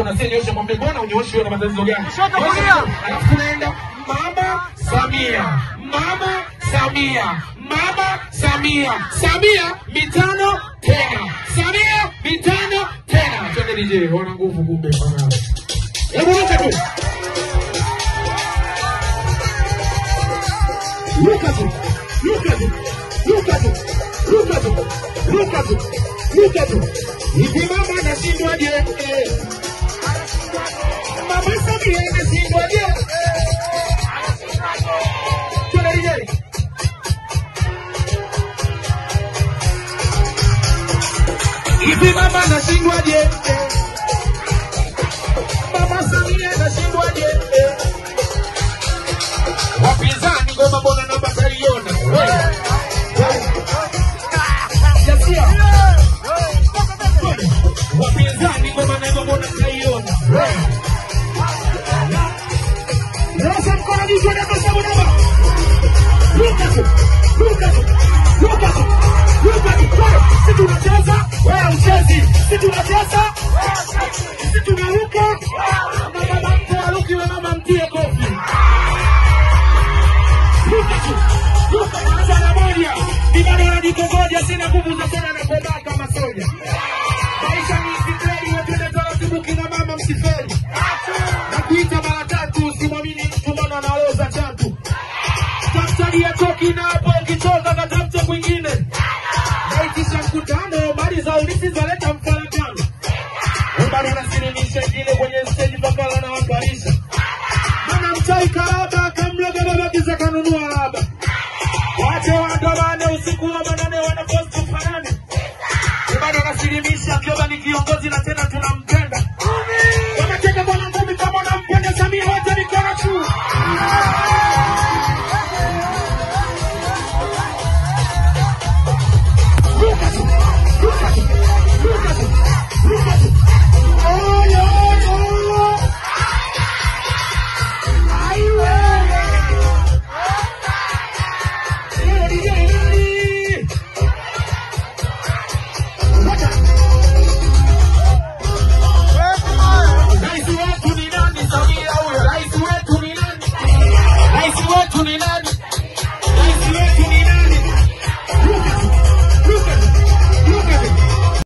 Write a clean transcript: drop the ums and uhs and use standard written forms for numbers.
mbona sasa nyosha mwambie mbona unyoshi wewe na matatizo gani? Alafu tunaenda Mama Samia. Mama Samia. Mama Samia. Samia mitano tena. Samia mitano tena. Twende DJ, wana nguvu kumbe bana. Hebu ruka tu. Ruka tu. Ruka tu. Ruka tu. Ruka tu. Ruka tu. Ruka tu. Hivi mama anashindwaje? Mama Samia anashindwaje? Twende DJ. Hivi mama anashindwaje? Mama Samia anashindwaje? Wapinzani ngoma mbona namba taiona? Wapinzani ngoma namba mbona taiona? Nyosha mkono juu na kusema namba. Ruka tu. Ruka tu. Ruka tu. Ruka tu. Sisi tunacheza, wewe uchezi. Sisi tunacheza, sisi tunaruka. Mama mtu aruki na mama mtie kofi. Ruka tu. Ruka na sana moja. Bibado anajikogoja sina nguvu za tena na kuomba kama soja. Maisha ni sifuri wapende taratibu kina mama msiferi. Na kuita mara tatu usimwamini mtu maana anaoza tatu. Daktari ya toki na hapo ukitoka katamte mwingine. Naitisha mkutano mali za ulisi zaleta mfarakano. Mbali na siri nisha jile kwenye stage mpaka na waparisha.